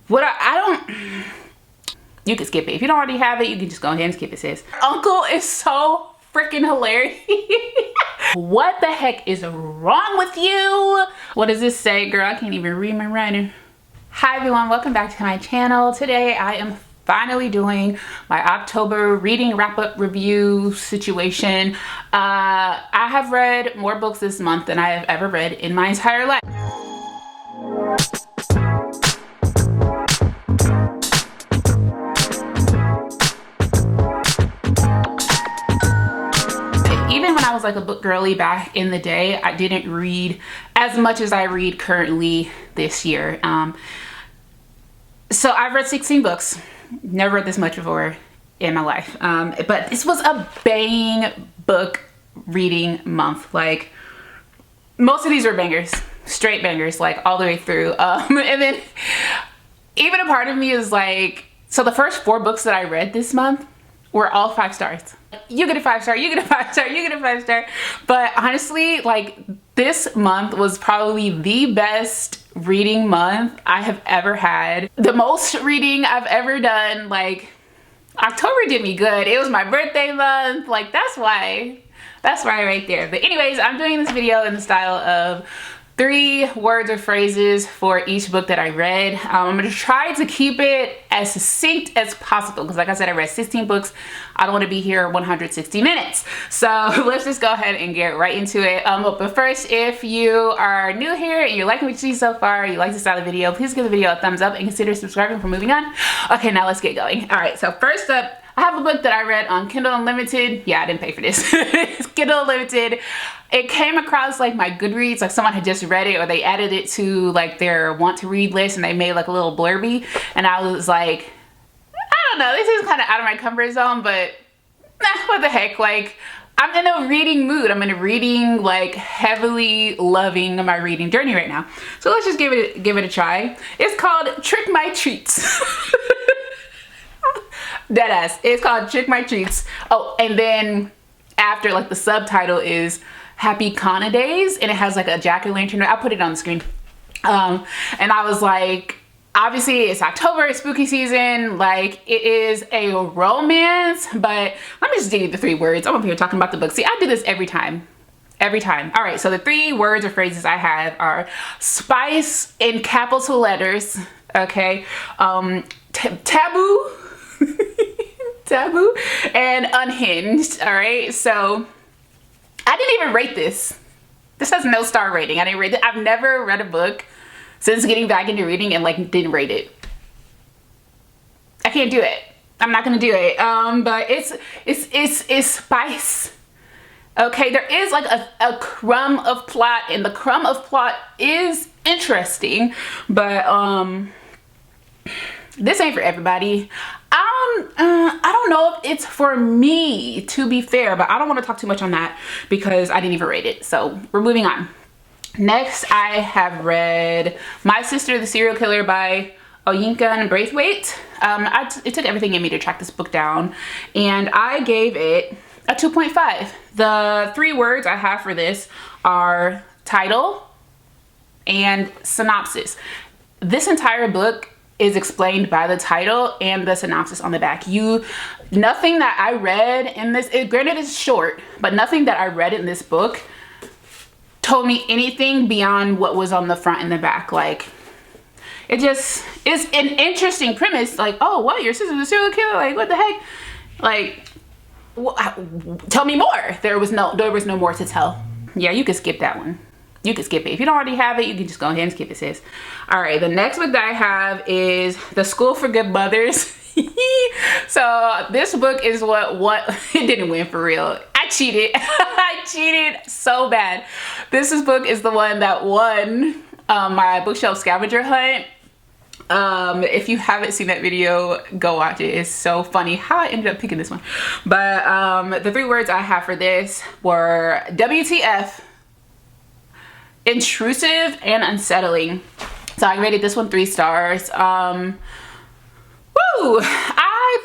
I don't, you can skip it. If you don't already have it, you can just go ahead and skip it, sis. Uncle is so freaking hilarious. What the heck is wrong with you? What does this say, girl? I can't even read my writing. Hi everyone, welcome back to my channel. Today I am finally doing my October reading wrap-up review situation. I have read more books this month than I have ever read in my entire life. Even when I was like a book girly back in the day, I didn't read as much as I read currently this year. So I've read 16 books. Never read this much before in my life. But this was a bang book reading month. Like, most of these were bangers, straight bangers, like all the way through. And then even a part of me is like, so the first 4 books that I read this month were all 5 stars. You get a 5 star, you get a 5 star, you get a 5 star. But honestly, like, this month was probably the best reading month I have ever had. The most reading I've ever done. Like, October did me good. It was my birthday month. Like, that's why right there. But anyways, I'm doing this video in the style of 3 words or phrases for each book that I read. I'm gonna try to keep it as succinct as possible because, like I said, I read 16 books. I don't want to be here 160 minutes. So let's just go ahead and get right into it. But first, if you are new here and you're liking what you see so far, you like this style of video, please give the video a thumbs up and consider subscribing for moving on. Okay, now let's get going. All right, so first up, I have a book that I read on Kindle Unlimited. Yeah, I didn't pay for this. It's Kindle Unlimited. It came across like my Goodreads, like someone had just read it or they added it to like their want to read list and they made like a little blurby. And I was like, I don't know, this is kind of out of my comfort zone, but what the heck? Like, I'm in a reading mood. I'm in a reading, like, heavily loving my reading journey right now. So let's just give it a try. It's called Trick My Treats. Deadass. It's called Trick My Treats. Oh, and then after, like, the subtitle is Happy Kana Days, and it has like a jack-o'-lantern. I'll put it on the screen. And I was like, obviously it's October, it's spooky season, like it is a romance, but let me just give you the 3 words. I'm up here talking about the book. See, I do this every time. Every time. All right, so the 3 words or phrases I have are spice in capital letters, okay, taboo, taboo, and unhinged. All right, so I didn't even rate this. This has no star rating. I didn't rate it. I've never read a book since getting back into reading and like didn't rate it. I can't do it. I'm not gonna do it. But it's spice. Okay, there is like a crumb of plot, and the crumb of plot is interesting, but this ain't for everybody. I don't know if it's for me, to be fair, but I don't want to talk too much on that because I didn't even rate it. So we're moving on. Next, I have read My Sister, the Serial Killer by Oyinkan and Braithwaite. It took everything in me to track this book down, and I gave it a 2.5. The 3 words I have for this are title and synopsis. This entire book is explained by the title and the synopsis on the back. Nothing that I read in this, granted it's short, but nothing that I read in this book told me anything beyond what was on the front and the back. Like, it just is an interesting premise. Like, oh, what, your sister's a serial killer? Like, what the heck? Like, tell me more. There was no more to tell. Yeah, you could skip that one. You can skip it. If you don't already have it, you can just go ahead and skip it, sis. All right, the next book that I have is The School for Good Mothers. So this book is what it didn't win, for real. I cheated. I cheated so bad. This book is the one that won my bookshelf scavenger hunt. If you haven't seen that video, go watch it. It's so funny how I ended up picking this one. But the 3 words I have for this were WTF, intrusive, and unsettling. So I rated this one 3 stars. I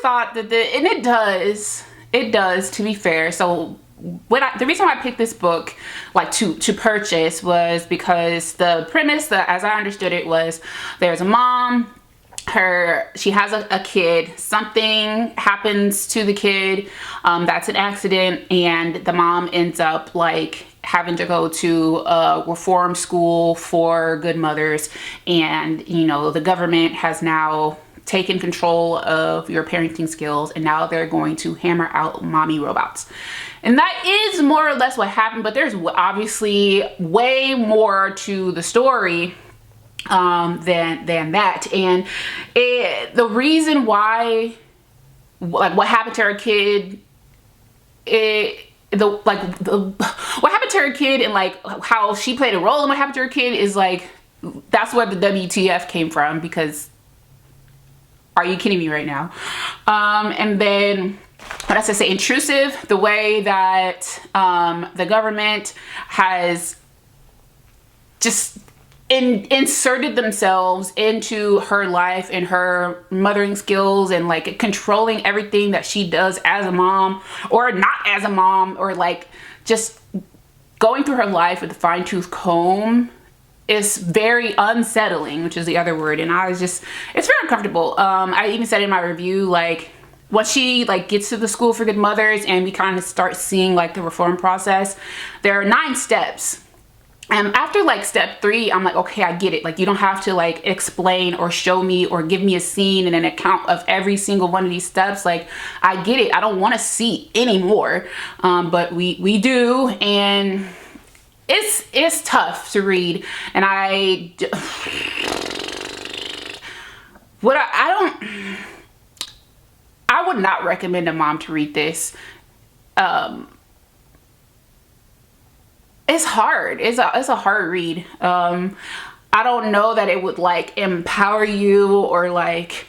thought that and it does, to be fair. So the reason why I picked this book, like to purchase, was because the premise, as I understood it, was there's a mom she has a kid. Something happens to the kid, that's an accident, and the mom ends up like having to go to a reform school for good mothers, and you know, the government has now taken control of your parenting skills, and now they're going to hammer out mommy robots. And that is more or less what happened, but there's obviously way more to the story than that. And the reason why, like, what happened to her kid, what happened to her kid and like how she played a role in what happened to her kid is like, that's where the WTF came from, because are you kidding me right now? And then what else I say, intrusive, the way that the government has just inserted themselves into her life and her mothering skills, and like controlling everything that she does as a mom or not as a mom, or like just going through her life with a fine-tooth comb is very unsettling, which is the other word. And I was just, it's very uncomfortable. I even said in my review, like, once she like gets to the school for good mothers and we kind of start seeing like the reform process, there are 9 steps. And after like step 3, I'm like, okay, I get it. Like, you don't have to like explain or show me or give me a scene and an account of every single one of these steps. Like, I get it. I don't want to see anymore. But we do, and it's tough to read. And I would not recommend a mom to read this. It's hard. It's a hard read. I don't know that it would like empower you or like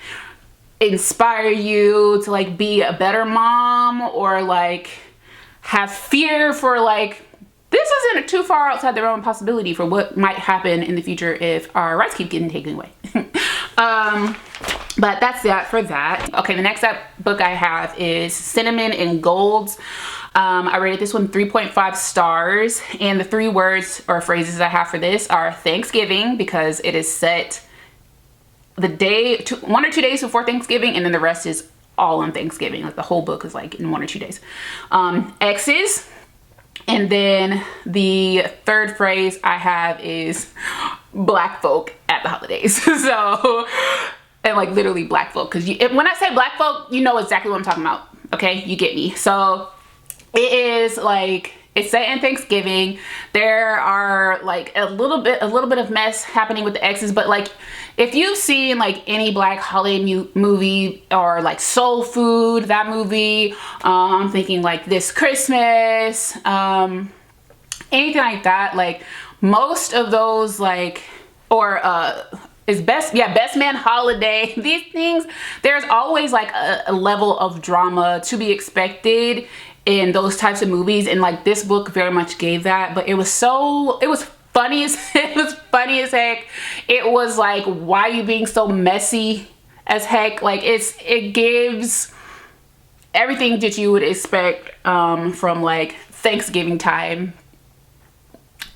inspire you to like be a better mom, or like have fear for like, this isn't too far outside the realm of possibility for what might happen in the future if our rights keep getting taken away. But that's that for that. Okay, the next book I have is Cinnamon and Golds. I rated this one 3.5 stars, and the 3 words or phrases I have for this are Thanksgiving, because it is set the day, 1 or 2 days before Thanksgiving, and then the rest is all on Thanksgiving. Like, the whole book is like in 1 or 2 days. Exes, and then the 3rd phrase I have is Black folk at the holidays. So, and like literally Black folk, because when I say Black folk, you know exactly what I'm talking about. Okay, you get me. So it is like, it's set in Thanksgiving. There are like a little bit of mess happening with the exes, but like, if you've seen like any Black holiday movie, or like Soul Food, that movie, I'm thinking like This Christmas, anything like that, like most of those, like, or is Best Man Holiday, these things, there's always like a level of drama to be expected in those types of movies, and like this book very much gave that. But it was funny as heck. It was like, why are you being so messy as heck? Like, it gives everything that you would expect from like Thanksgiving time.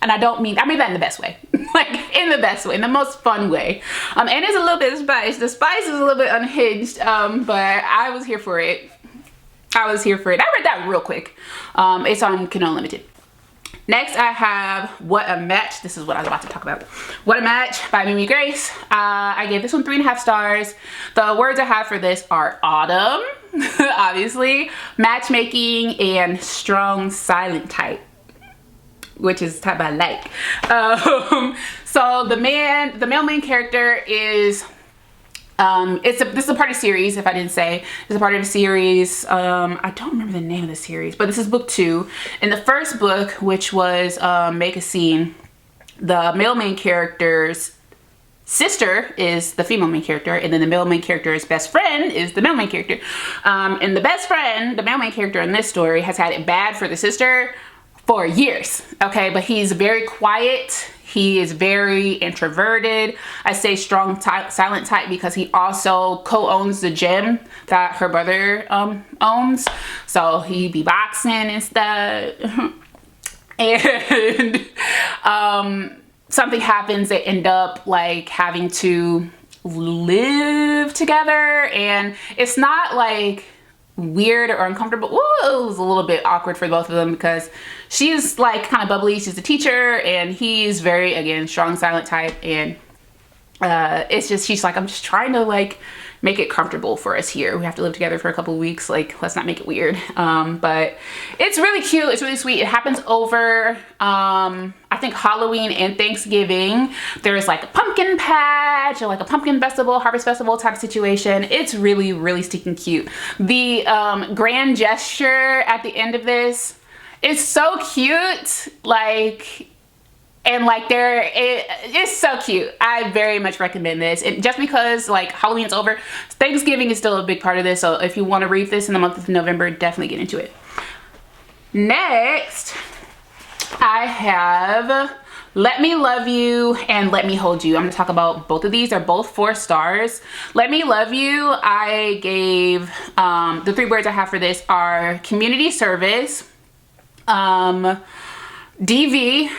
And I mean that in the best way. Like, in the best way, in the most fun way. And it's a little bit of spice. The spice is a little bit unhinged, but I was here for it. I read that real quick. It's on Kindle Unlimited. Next, I have What a Match. This is what I was about to talk about. What a Match by Mimi Grace. I gave this one 3.5 stars. The words I have for this are autumn, obviously, matchmaking, and strong silent type, which is the type I like. So the male main character is, this is a part of a series, if I didn't say. It's a part of a series. I don't remember the name of the series, but this is book 2. In the first book, which was Make a Scene, the male main character's sister is the female main character, and then the male main character's best friend is the male main character. And the best friend, the male main character in this story, has had it bad for the sister for years, okay? But he's very quiet. He is very introverted. I say strong silent type because he also co-owns the gym that her brother owns. So he be boxing and stuff. And something happens, they end up like having to live together, and it's not like weird or uncomfortable. Ooh, it was a little bit awkward for both of them because she's like kind of bubbly, she's a teacher, and he's very, again, strong silent type, and it's just, she's like, I'm just trying to like make it comfortable for us here. We have to live together for a couple of weeks, like let's not make it weird. But it's really cute, it's really sweet. It happens over I think Halloween and Thanksgiving. There's like a pumpkin patch or like a pumpkin festival, harvest festival type of situation. It's really, really stinking cute. The grand gesture at the end of this is so cute, like, and like it's so cute. I very much recommend this. And just because like Halloween's over, Thanksgiving is still a big part of this. So if you want to read this in the month of November, definitely get into it. Next, I have Let Me Love You and Let Me Hold You. I'm going to talk about both of these. They're both 4 stars. Let Me Love You, I gave, the 3 words I have for this are community service, DV,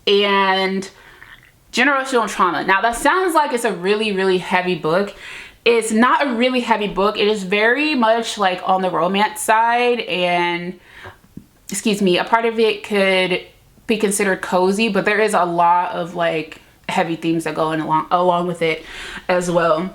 and generational trauma. Now that sounds like it's a really, really heavy book. It's not a really heavy book. It is very much like on the romance side, and excuse me, a part of it could be considered cozy, but there is a lot of like heavy themes that go in along with it as well.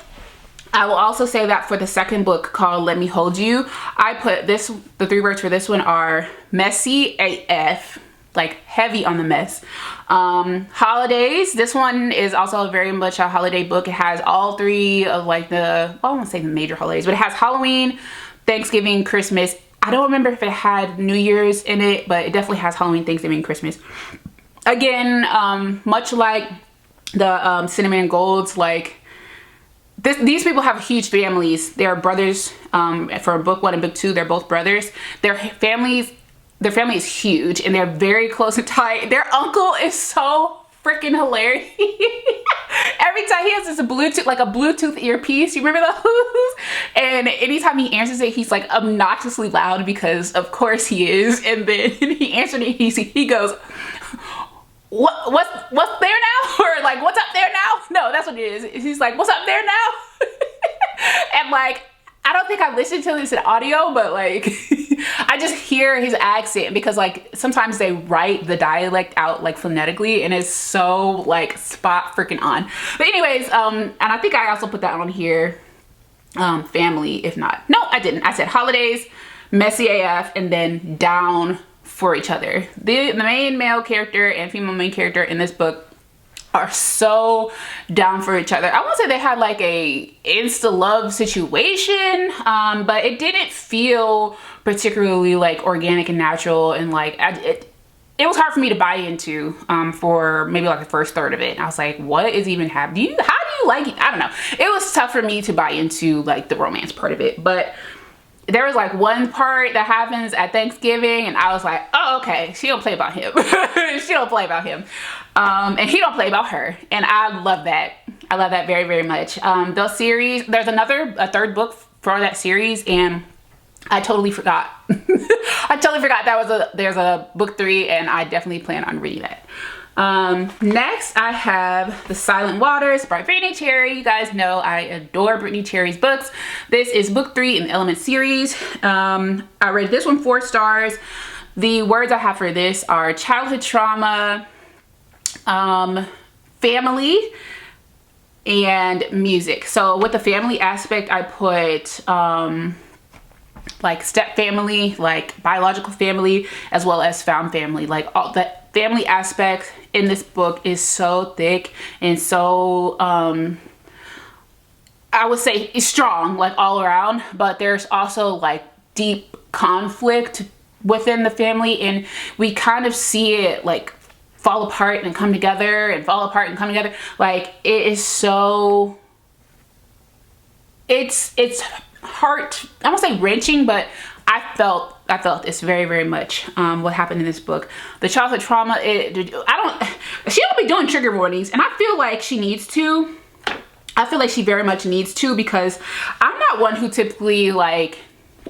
I will also say that for the second book called Let Me Hold You, I put this, the 3 words for this one are messy AF, like heavy on the mess. Holidays, this one is also very much a holiday book. It has all 3 of like the, I won't say the major holidays, but it has Halloween, Thanksgiving, Christmas. I don't remember if it had New Year's in it, but it definitely has Halloween, Thanksgiving, Christmas. Again, much like the Cinnamon Golds, like these people have huge families. They're brothers. For book 1 and book 2, they're both brothers. Their family is huge, and they're very close and tight. Their uncle is so freaking hilarious. Every time he has this Bluetooth, like a Bluetooth earpiece, you remember those? And anytime he answers it, he's like obnoxiously loud because of course he is. And then he answered it, he goes, what's there now? Or like, what's up there now? No, that's what it is. He's like, what's up there now? And like, I don't think I listened to this in audio, but like I just hear his accent because like sometimes they write the dialect out like phonetically, and it's so like spot freaking on. But anyways, and I think I also put that on here, family, if not. No, I didn't. I said holidays, messy AF, and then down for each other. The main male character and female main character in this book are so down for each other. I won't say they had like a insta love situation, but it didn't feel particularly like organic and natural, and like it was hard for me to buy into for maybe like the first third of it. I was like, what is even happening? How do you like it? I don't know. It was tough for me to buy into like the romance part of it, but there was like one part that happens at Thanksgiving, and I was like, oh, okay, she don't play about him. She don't play about him. And he don't play about her. And I love that. I love that very, very much. The series, there's a 3rd book for that series, and I totally forgot. I totally forgot there's a book 3, and I definitely plan on reading that. Next I have The Silent Waters by Brittainy Cherry. You guys know I adore Brittainy Cherry's books. This is book 3 in the Element series. I rated this one 4 stars. The words I have for this are childhood trauma, family, and music. So with the family aspect, I put like step family, like biological family, as well as found family. Like all that family aspect in this book is so thick and so I would say it's strong, like all around, but there's also like deep conflict within the family, and we kind of see it like fall apart and come together and fall apart and come together. Like it is so, it's heart, I won't say wrenching, but I felt this very, very much what happened in this book. The childhood trauma, she don't be doing trigger warnings, and I feel like she needs to. I feel like she very much needs to, because I'm not one who typically like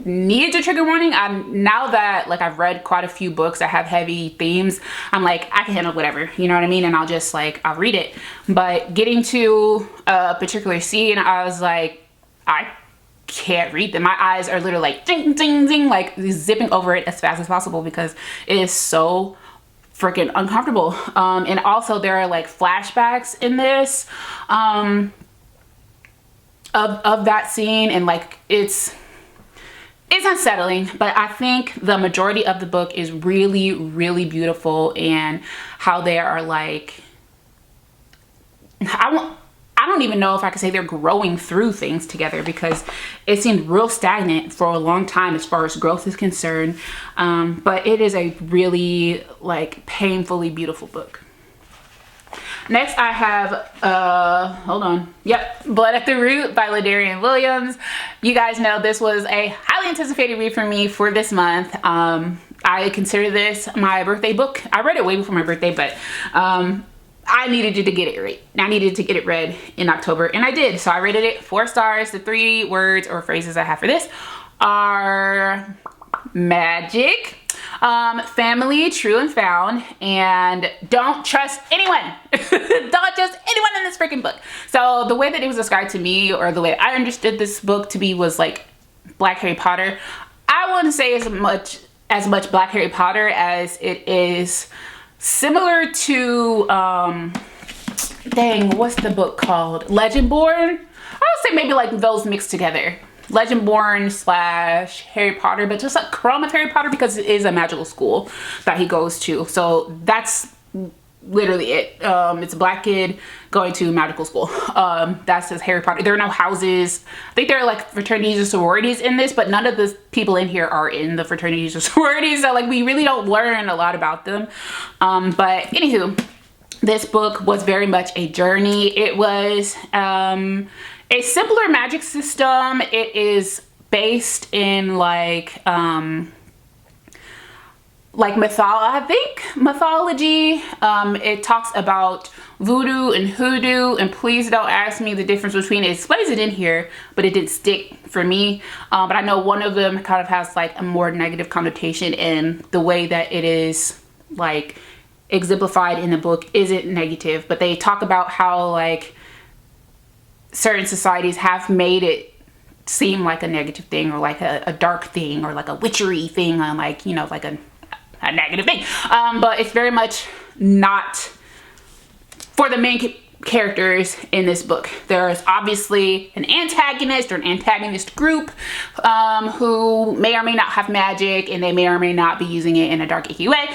needs a trigger warning. Now that like I've read quite a few books that have heavy themes, I'm like, I can handle whatever, you know what I mean? And I'll just like, I'll read it. But getting to a particular scene, I was like, I can't read them. My eyes are literally like ding, ding, ding, like zipping over it as fast as possible because it is so freaking uncomfortable. And also there are like flashbacks in this of that scene, and like it's unsettling, but I think the majority of the book is really, really beautiful, and how they are like, I don't even know if I could say they're growing through things together, because it seemed real stagnant for a long time as far as growth is concerned. But it is a really like painfully beautiful book. Next I have, hold on. Yep, Blood at the Root by Ladarrion Williams. You guys know this was a highly anticipated read for me for this month. I consider this my birthday book. I read it way before my birthday, but I needed to get it read. I needed to get it read in October, and I did. So I rated it 4 stars. The 3 words or phrases I have for this are magic, family, true and found, and don't trust anyone. Don't trust anyone in this freaking book. So the way that it was described to me, or the way I understood this book to be, was like Black Harry Potter. I wouldn't say as much Black Harry Potter as it is similar to dang, what's the book called? Legendborn. I would say maybe like those mixed together. Legendborn / Harry Potter, but just like Chrome of Harry Potter, because it is a magical school that he goes to. So that's literally it. It's a black kid going to magical school. That's his Harry Potter. There are no houses. I think there are like fraternities and sororities in this, but none of the people in here are in the fraternities or sororities. So like we really don't learn a lot about them. But anywho, this book was very much a journey. It was a simpler magic system. It is based in like mythology. It talks about voodoo and hoodoo, and please don't ask me the difference between it. It explains it in here, but it didn't stick for me. But I know one of them kind of has like a more negative connotation, and the way that it is like exemplified in the book isn't negative, but they talk about how like certain societies have made it seem like a negative thing, or like a dark thing, or like a witchery thing, or like, you know, like a negative thing. But it's very much not for the main characters in this book. There is obviously an antagonist or an antagonist group who may or may not have magic, and they may or may not be using it in a dark, icky way.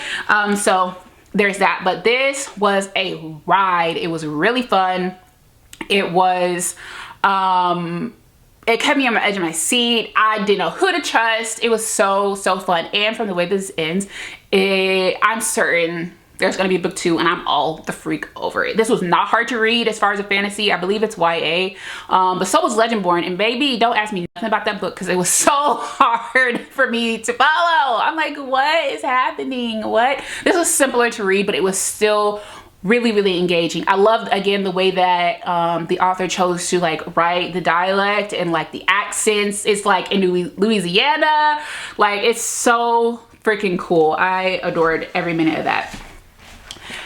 So there's that. But this was a ride. It was really fun. It was, it kept me on the edge of my seat. I didn't know who to trust. It was so fun. And from the way this ends, I'm certain there's going to be book 2, and I'm all the freak over it. This was not hard to read as far as a fantasy. I believe it's YA, but so was Legendborn. And baby, don't ask me nothing about that book, because it was so hard for me to follow. I'm like, what is happening? What? This was simpler to read, but it was still really engaging. I loved, again, the way that the author chose to like write the dialect and like the accents. It's like in Louisiana. Like, it's so freaking cool. I adored every minute of that.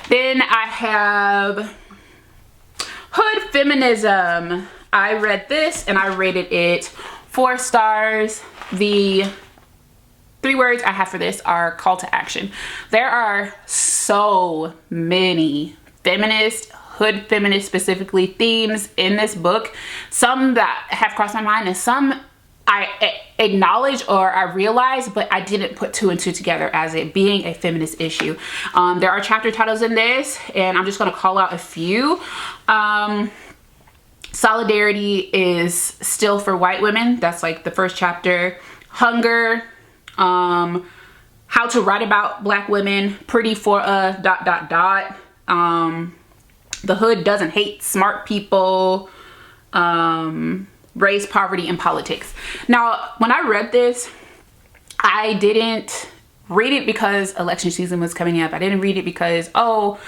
Then I have Hood Feminism. I read this and I rated it 4 stars. The 3 words I have for this are call to action. There are so many feminist, hood feminist specifically, themes in this book. Some that have crossed my mind, and some I acknowledge or I realize, but I didn't put 2 and 2 together as it being a feminist issue. There are chapter titles in this, and I'm just going to call out a few. Solidarity is still for white women. That's like the first chapter. Hunger, how to write about black women, pretty for a ... The hood doesn't hate smart people, race, poverty, and politics. Now, when I read this, I didn't read it because election season was coming up. I didn't read it because, oh,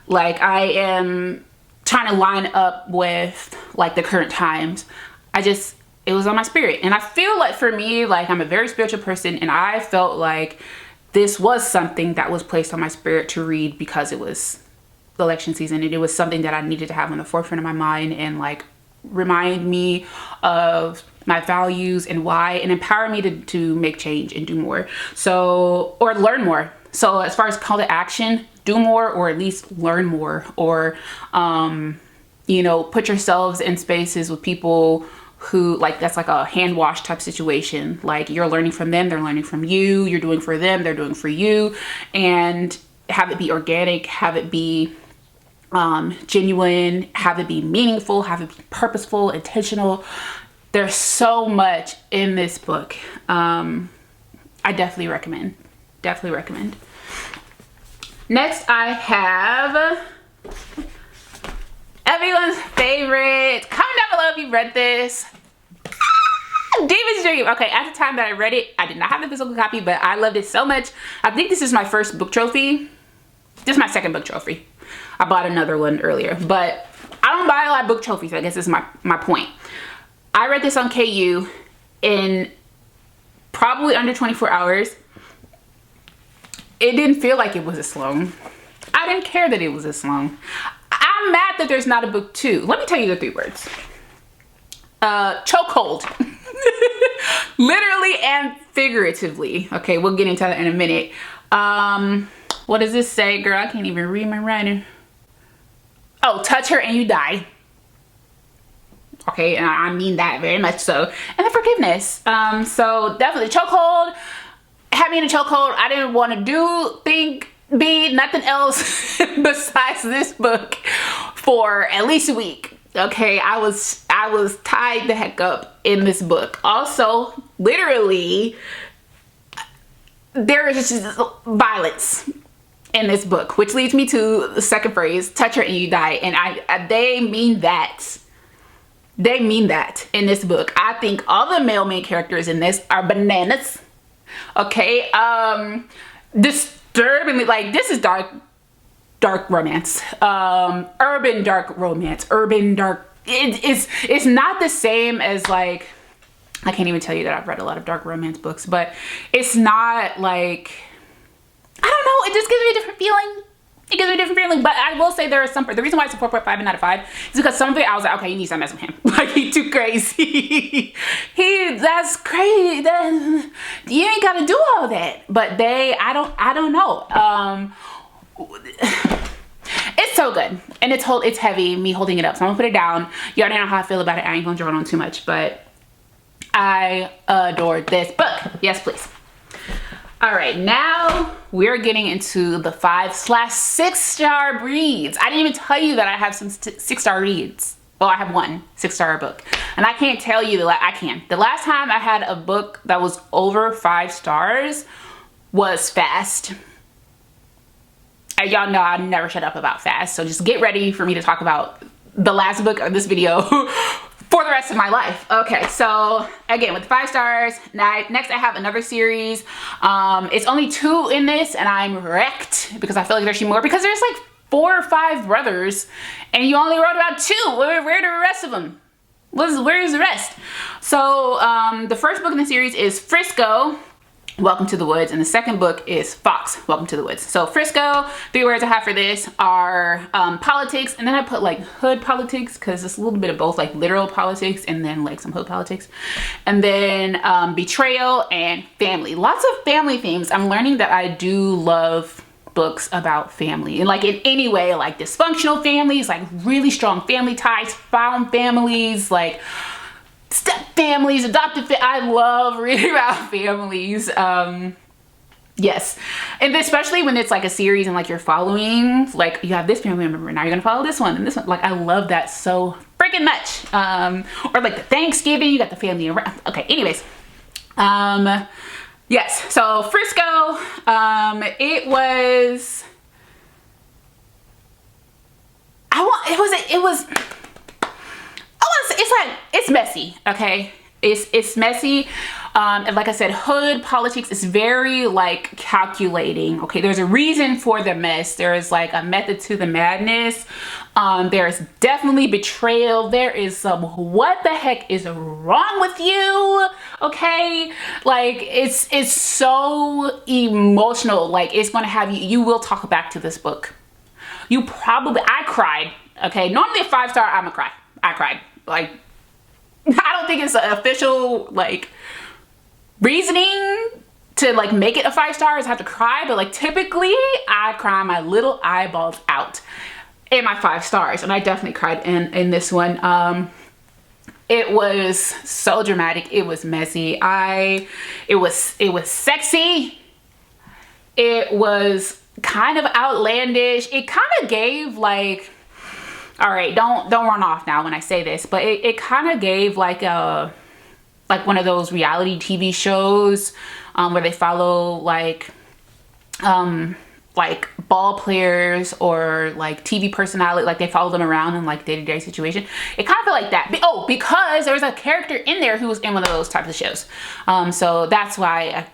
like I am trying to line up with like the current times. It it was on my spirit. And I feel like for me, like I'm a very spiritual person, and I felt like this was something that was placed on my spirit to read because it was the election season, and it was something that I needed to have on the forefront of my mind and like remind me of my values and why, and empower me to make change and do more. So, or learn more. So as far as call to action, do more, or at least learn more, or you know, put yourselves in spaces with people who, like, that's like a hand wash type situation. Like, you're learning from them, they're learning from you, you're doing for them, they're doing for you, and have it be organic, have it be genuine, have it be meaningful, have it be purposeful, intentional. There's so much in this book. I definitely recommend. Next, I have everyone's favorite. Comment down below if you read this. Demon's Dream. Okay, at the time that I read it, I did not have the physical copy, but I loved it so much. I think this is my first book trophy. This is my second book trophy. I bought another one earlier, but I don't buy a lot of book trophies. I guess is my point. I read this on KU in probably under 24 hours. It didn't feel like it was this long. I didn't care that it was this long. I'm mad that there's not a book 2. Let me tell you the 3 words. Chokehold. Literally and figuratively. Okay, we'll get into that in a minute. What does this say, girl? I can't even read my writing. Oh, touch her and you die. Okay, and I mean that very much so. And then forgiveness. So definitely chokehold. Had me in a chokehold. I didn't want to be nothing else besides this book for at least a week. Okay, I was tied the heck up in this book. Also, literally, there is just violence in this book, which leads me to the second phrase, touch her and you die. And they mean that. They mean that in this book. I think all the male main characters in this are bananas. Okay, disturbingly, like, this is dark romance, urban dark romance, urban dark. It's not the same as, like, I can't even tell you that I've read a lot of dark romance books, but it's not like, I don't know, it just gives me a different feeling. It gives me a different feeling, but I will say there are some, the reason why it's a 4.5 and not a 5 is because some of it I was like, okay, you need to stop messing with him. Like, he's too crazy. That's crazy. You ain't gotta do all that. But I don't know. It's so good. And it's heavy, me holding it up. So I'm gonna put it down. You already know how I feel about it. I ain't gonna draw on too much, but I adored this book. Yes, please. All right, now we're getting into the 5/6-star reads. I didn't even tell you that I have some 6-star reads. Well, I have one 6-star book, and I can't tell you the last time I had a book that was over 5 stars was Fast. Y'all know I never shut up about Fast, so just get ready for me to talk about the last book of this video for the rest of my life. Okay, so again, with 5 stars. Now, next I have another series. It's only 2 in this, and I'm wrecked because I feel like there should be more, because there's like 4 or 5 brothers, and you only wrote about 2. Where are the rest of them? Where is the rest? So the first book in the series is Frisco, Welcome to the Woods, and the second book is Foxx, Welcome to the Woods. So Frisco, 3 words I have for this are politics, and then I put like hood politics because it's a little bit of both, like literal politics and then like some hood politics, and then betrayal and family. Lots of family themes. I'm learning that I do love books about family, and like in any way, like dysfunctional families, like really strong family ties, found families, like step families, adopted I love reading about families. Yes, and especially when it's like a series and like you're following, like you have this family member, now you're gonna follow this one and this one. Like, I love that so freaking much. Or like the Thanksgiving, you got the family around. Okay, anyways, yes, so Frisco, it's messy. Okay, it's messy. And like I said, hood politics is very like calculating. Okay, there's a reason for the mess. There is like a method to the madness. There's definitely betrayal. There is some what the heck is wrong with you? Okay, like it's so emotional. Like it's gonna have you will talk back to this book. I cried. Okay, normally a 5-star, I'm gonna cry. I cried. Like, I don't think it's an official like reasoning to like make it a 5 stars. I have to cry, but like typically I cry my little eyeballs out in my 5 stars, and I definitely cried in this one. It was so dramatic. It was messy. It was sexy. It was kind of outlandish. It kind of gave like, all right, don't run off now when I say this, but it kind of gave like one of those reality TV shows where they follow like ball players or like TV personality, like they follow them around in like day-to-day situation. It kind of felt like that. Oh, because there was a character in there who was in one of those types of shows. So that's why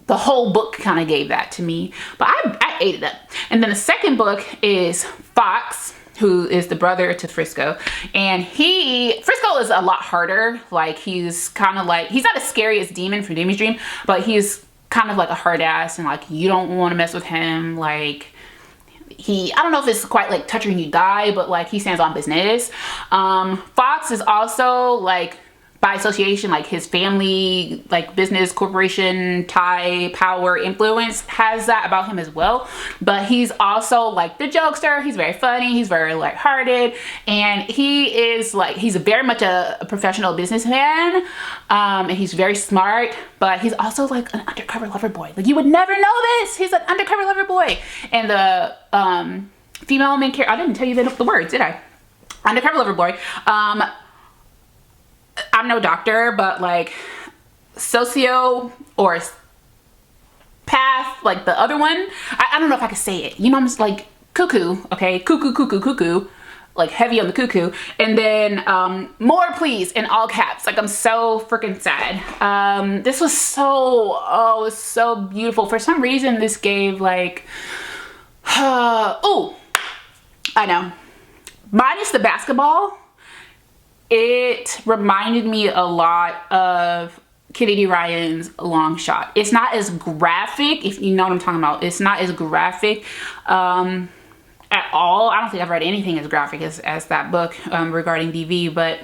the whole book kind of gave that to me, but I ate it up. And then the second book is Foxx, who is the brother to Frisco, and Frisco is a lot harder. Like he's kind of like, he's not as scary as Demon from Demon's Dream, but he's kind of like a hard ass, and like you don't want to mess with him. Like I don't know if it's quite like touch or you die, but like he stands on business. Foxx is also like by association, like his family, like business, corporation, tie, power, influence has that about him as well. But he's also like the jokester. He's very funny. He's very lighthearted. And he's very much a professional businessman. And he's very smart, but he's also like an undercover lover boy. Like you would never know this. He's an undercover lover boy. And the female main character, I didn't tell you the words, did I? Undercover lover boy. I'm no doctor, but like socio or path, like the other one, I don't know if I could say it. You know, I'm just like cuckoo, okay? Cuckoo, like heavy on the cuckoo. And then more please in all caps. Like I'm so freaking sad. This was it was so beautiful. For some reason this gave like, oh, I know. Minus the basketball, it reminded me a lot of Kennedy Ryan's Long Shot. It's not as graphic, if you know what I'm talking about. It's not as graphic at all. I don't think I've read anything as graphic as that book regarding DV, but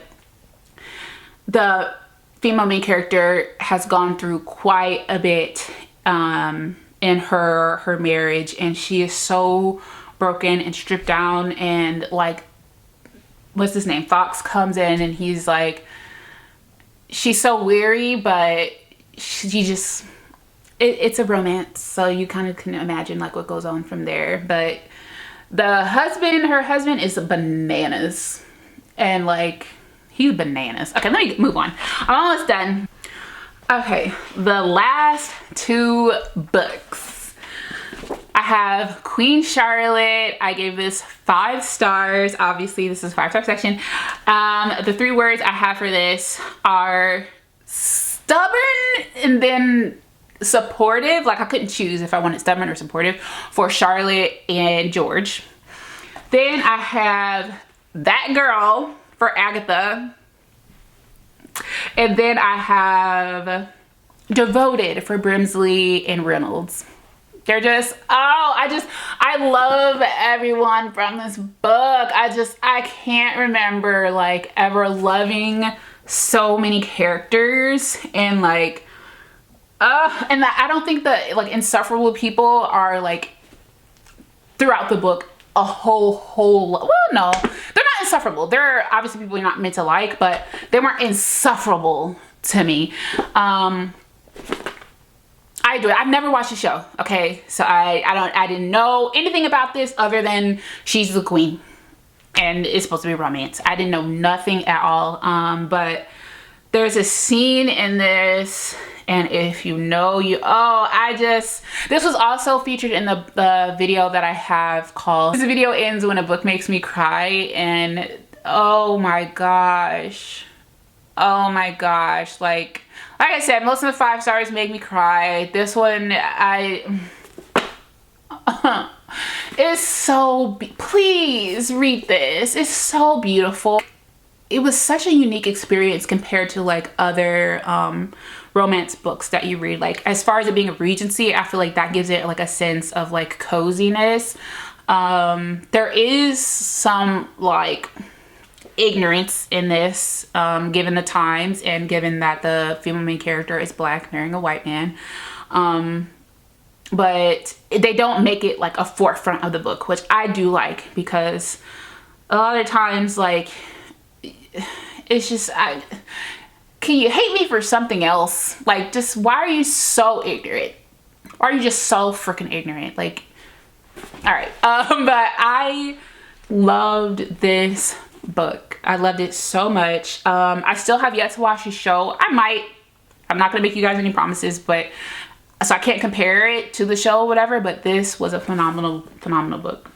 the female main character has gone through quite a bit in her marriage, and she is so broken and stripped down, and like, what's his name? Foxx comes in and he's like, she's so weary, but she just, it's a romance. So you kind of can imagine like what goes on from there. But her husband is bananas, and like, he's bananas. Okay, let me move on. I'm almost done. Okay, the last 2 books. I have Queen Charlotte. I gave this 5 stars. Obviously, this is 5-star section. The 3 words I have for this are stubborn and then supportive. Like I couldn't choose if I wanted stubborn or supportive for Charlotte and George. Then I have that girl for Agatha. And then I have devoted for Brimsley and Reynolds. They're just, I love everyone from this book. I can't remember like ever loving so many characters, and like, and I don't think that like insufferable people are like throughout the book a whole well, no, they're not insufferable. They're obviously people you're not meant to like, but they weren't insufferable to me. I do it. I've never watched the show, okay? So I didn't know anything about this other than she's the queen and it's supposed to be romance. I didn't know nothing at all. But there's a scene in this, and if you know, this was also featured in the video that I have called "This Video Ends When a Book Makes Me Cry," and oh my gosh. Oh my gosh. Like I said, most of the 5 stars make me cry. This one, it's so, please read this. It's so beautiful. It was such a unique experience compared to like other romance books that you read. Like as far as it being a Regency, I feel like that gives it like a sense of like coziness. There is some like ignorance in this, given the times and given that the female main character is black marrying a white man. But they don't make it like a forefront of the book, which I do like, because a lot of times like it's just, can you hate me for something else? Like, just why are you so ignorant? Why are you just so freaking ignorant? Like, all right. But I loved this book. I loved it so much. I still have yet to watch the show. I'm not gonna make you guys any promises, but so I can't compare it to the show or whatever, but this was a phenomenal book.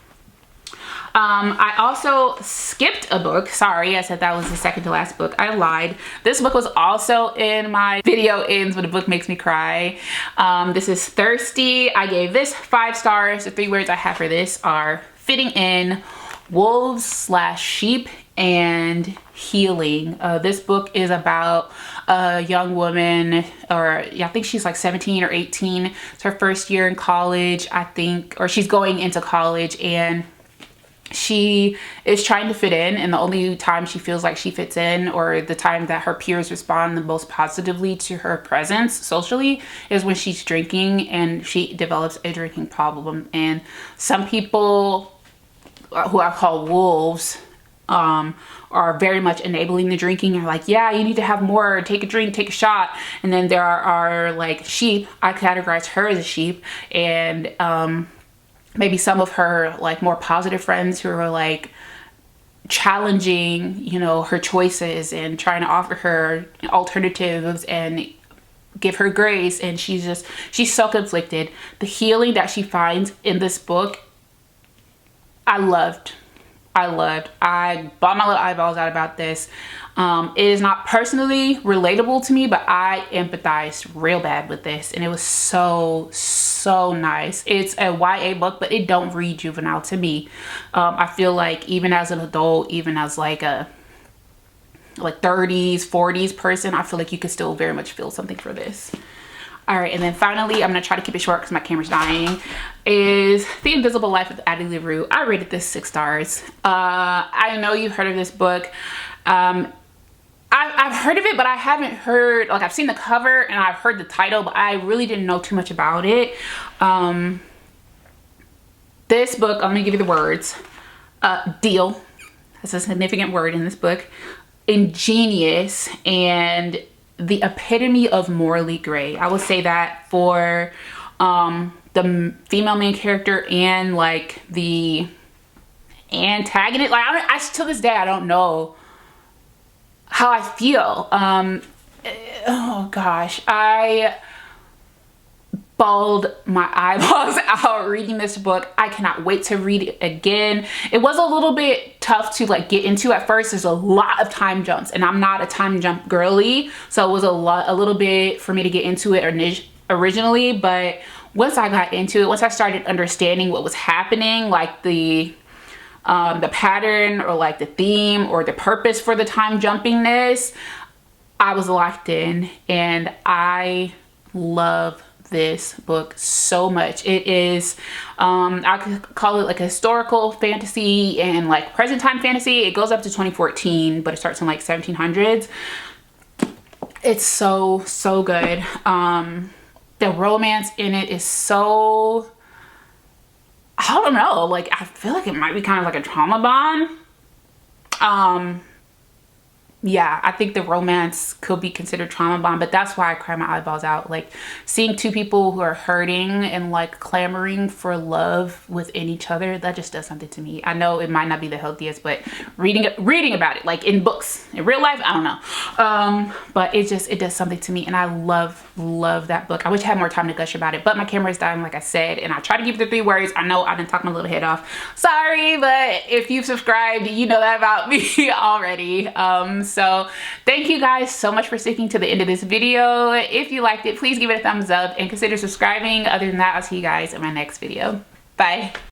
I also skipped a book. Sorry, I said that was the second to last book. I lied. This book was also in my video ends when a book makes me cry. This is Thirsty. I gave this 5 stars. The 3 words I have for this are fitting in, wolves/sheep, and healing. This book is about a young woman, or I think she's like 17 or 18. It's her first year in college, I think, or she's going into college, and she is trying to fit in, and the only time she feels like she fits in, or the time that her peers respond the most positively to her presence socially, is when she's drinking, and she develops a drinking problem. And some people, who I call wolves, are very much enabling the drinking. You're like, yeah, you need to have more, take a drink, take a shot. And then there are like sheep. I categorize her as a sheep, and maybe some of her like more positive friends who are like challenging, you know, her choices and trying to offer her alternatives and give her grace. And she's so conflicted. The healing that she finds in this book, I loved. I bawled my little eyeballs out about this. It is not personally relatable to me, but I empathized real bad with this, and it was so nice. It's a YA book, but it don't read juvenile to me. I feel like even as an adult, even as like a 30s, 40s person, I feel like you could still very much feel something for this. All right, and then finally, I'm gonna try to keep it short because my camera's dying, is The Invisible Life of Addie LaRue. I rated this 6 stars. I know you've heard of this book. I've heard of it, but I haven't heard, like I've seen the cover and I've heard the title, but I really didn't know too much about it. This book, I'm gonna give you the words. Deal, that's a significant word in this book. Ingenious, and the epitome of morally gray. I would say that for the female main character and like the antagonist. Like I to this day I don't know how I feel. Oh gosh, I bawled my eyeballs out reading this book. I cannot wait to read it again. It was a little bit tough to like get into at first. There's a lot of time jumps, and I'm not a time jump girly, so it was a little bit for me to get into it originally. But once I got into it, once I started understanding what was happening, like the pattern or like the theme or the purpose for the time jumpingness, I was locked in, and I love this book so much. It is I could call it like a historical fantasy and like present time fantasy. It goes up to 2014, but it starts in like 1700s. It's so good. The romance in it is so, I don't know, like I feel like it might be kind of like a trauma bond. Yeah, I think the romance could be considered trauma bond, but that's why I cry my eyeballs out. Like seeing two people who are hurting and like clamoring for love within each other, that just does something to me. I know it might not be the healthiest, but reading about it, like in books, in real life, I don't know. But it does something to me, and I love that book. I wish I had more time to gush about it, but my camera is dying, like I said, and I try to keep the 3 words. I know I didn't talk my little head off. Sorry, but if you've subscribed, you know that about me already. So thank you guys so much for sticking to the end of this video. If you liked it, please give it a thumbs up and consider subscribing. Other than that, I'll see you guys in my next video. Bye.